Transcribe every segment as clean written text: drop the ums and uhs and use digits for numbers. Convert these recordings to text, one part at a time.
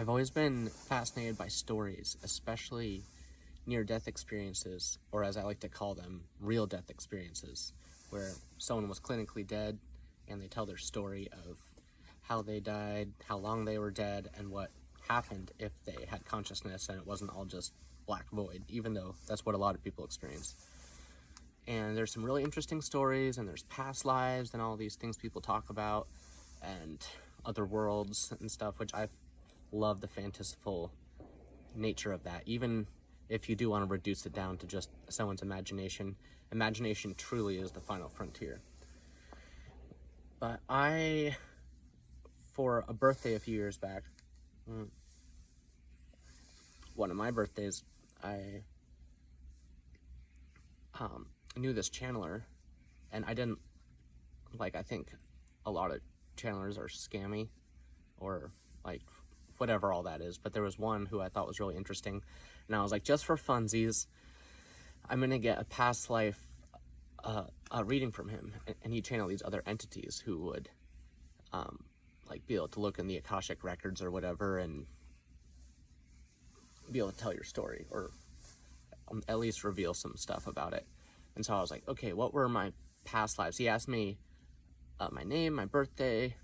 I've always been fascinated by stories, especially near-death experiences, or as I like to call them, real death experiences, where someone was clinically dead and they tell their story of how they died, how long they were dead, and what happened if they had consciousness and it wasn't all just black void, even though that's what a lot of people experience. And there's some really interesting stories, and there's past lives and all these things people talk about, and other worlds and stuff, which I love the fantastical nature of that. Even if you do want to reduce it down to just someone's imagination, imagination truly is the final frontier. But for a birthday a few years back, one of my birthdays, I knew this channeler, and I didn't, I think a lot of channelers are scammy, or whatever all that is, but there was one who I thought was really interesting, and I was like, just for funsies, I'm gonna get a past life reading from him, and he channeled these other entities who would be able to look in the Akashic records or whatever and be able to tell your story, or at least reveal some stuff about it. And so I was like, okay, what were my past lives? He asked me my name, my birthday,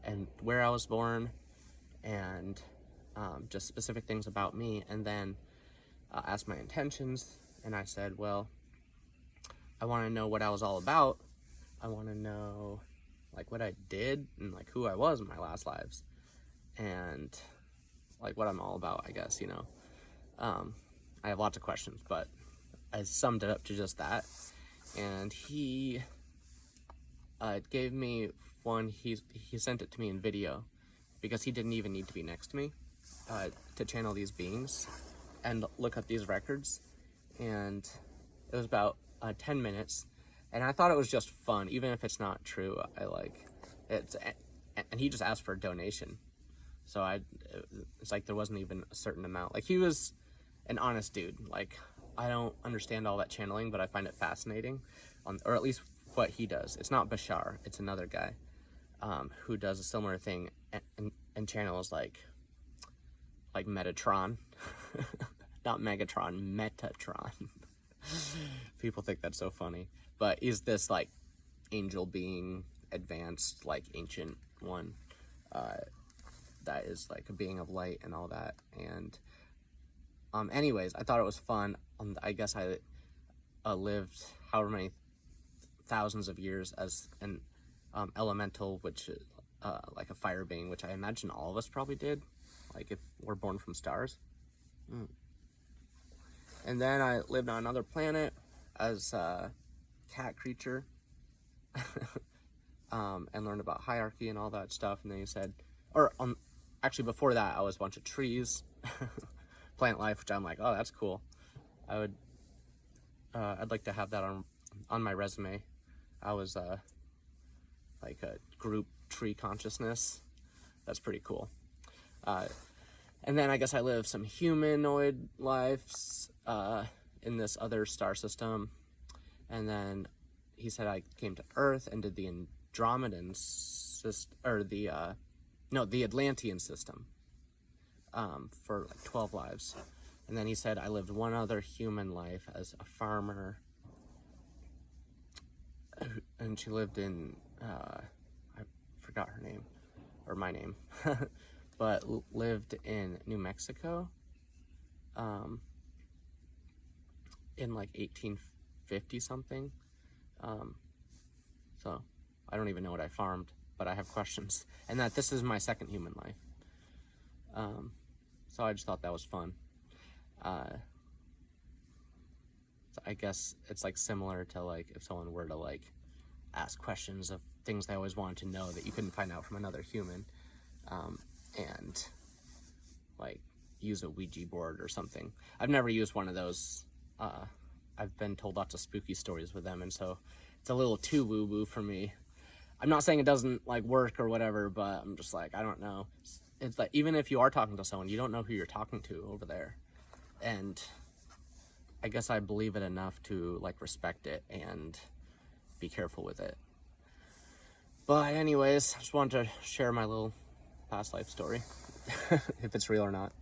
and where I was born, and just specific things about me, and then asked my intentions. And I said, well, I want to know what I was all about. I want to know what I did and who I was in my last lives, and what I'm all about, I guess. I have lots of questions, but I summed it up to just that. And he gave me one. He sent it to me in video, because he didn't even need to be next to me to channel these beings and look at these records. And it was about 10 minutes, and I thought it was just fun, even if it's not true. I like it. And he just asked for a donation, so it's there wasn't even a certain amount. He was an honest dude. I don't understand all that channeling, but I find it fascinating, or at least what he does. It's not Bashar, it's another guy who does a similar thing and channels like Metatron. Not Megatron, Metatron. People think that's so funny, but he's this angel being, advanced, ancient one that is a being of light and all that. And anyways, I thought it was fun. I guess I lived however many thousands of years as an elemental, which is a fire being, which I imagine all of us probably did, if we're born from stars. And then I lived on another planet as a cat creature, and learned about hierarchy and all that stuff. And then he said, actually before that, I was a bunch of trees, plant life, which I'm like, oh, that's cool. I'd like to have that on my resume. I was a group tree consciousness. That's pretty cool. And then I guess I lived some humanoid lives in this other star system. And then he said I came to Earth and did the Andromedan system, or the Atlantean system for 12 lives. And then he said I lived one other human life as a farmer, and she lived in I forgot her name, or my name, but lived in New Mexico in 1850 something. So I don't even know what I farmed, but I have questions, and that this is my second human life. So I just thought that was fun. So I guess it's similar to if someone were to ask questions of things they always wanted to know that you couldn't find out from another human, and use a Ouija board or something. I've never used one of those. I've been told lots of spooky stories with them, and so it's a little too woo-woo for me. I'm not saying it doesn't work or whatever, but I'm just I don't know. It's even if you are talking to someone, you don't know who you're talking to over there, and I guess I believe it enough to respect it and be careful with it. But anyways, I just wanted to share my little past life story. if it's real or not.